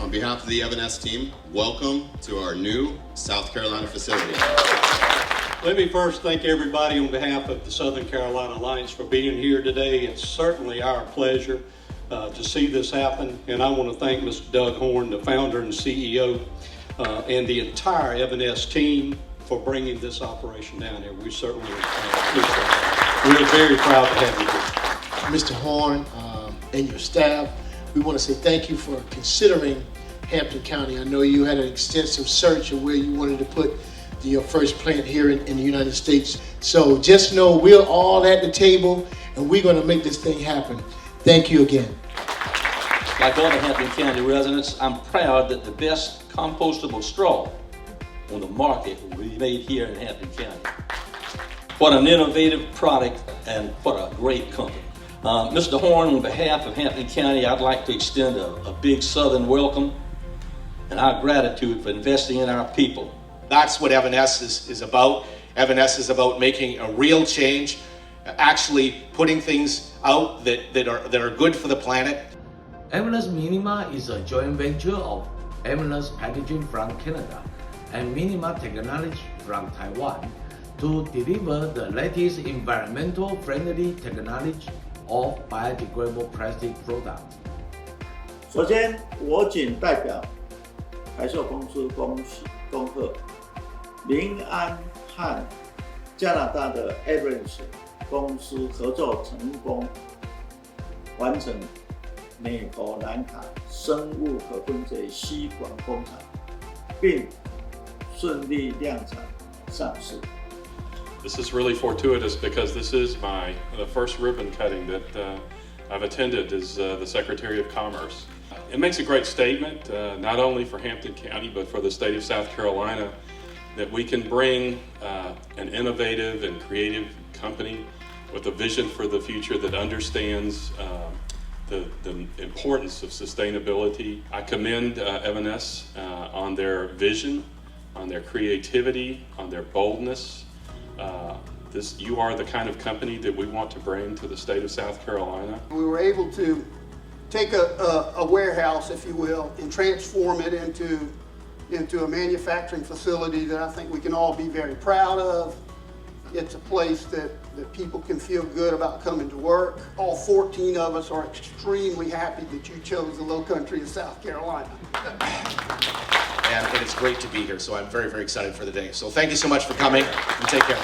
On behalf of the Evanesce team, welcome to our new South Carolina facility. Let me first thank everybody on behalf of the Southern Carolina Alliance for being here today. It's certainly our pleasure to see this happen, and I want to thank Mr. Doug Horn, the founder and CEO, and the entire Evanesce team for bringing this operation down here. We certainly appreciate it. We're very proud to have you here. Mr. Horn and your staff, we want to say thank you for considering Hampton County. I know you had an extensive search of where you wanted to put your first plant here in the United States. So just know we're all at the table and we're going to make this thing happen. Thank you again. Like all the Hampton County residents, I'm proud that the best compostable straw on the market will be made here in Hampton County. What an innovative product and what a great company. Mr. Horn, on behalf of Hampton County, I'd like to extend a big Southern welcome and our gratitude for investing in our people. That's what Evanesce is about. Evanesce is about making a real change, actually putting things out that are good for the planet. Evanesce Minima is a joint venture of Evanesce Packaging from Canada and Minima Technology from Taiwan to deliver the latest environmental friendly technology of biodegradable plastic products. 首先，我谨代表台塑公司恭贺民安和加拿大的 Evanesce 公司合作成功，完成美国南卡生物可分解吸管工厂，并顺利量产上市。This is really fortuitous because this is the first ribbon cutting that I've attended as the Secretary of Commerce. It makes a great statement, not only for Hampton County, but for the state of South Carolina, that we can bring an innovative and creative company with a vision for the future that understands the importance of sustainability. I commend Evanesce on their vision, on their creativity, on their boldness. You are the kind of company that we want to bring to the state of South Carolina. We were able to take a warehouse, if you will, and transform it into a manufacturing facility that I think we can all be very proud of. It's a place that people can feel good about coming to work. All 14 of us are extremely happy that you chose the low country of South Carolina. And it is great to be here, so I'm very, very excited for the day. So thank you so much for coming, and take care.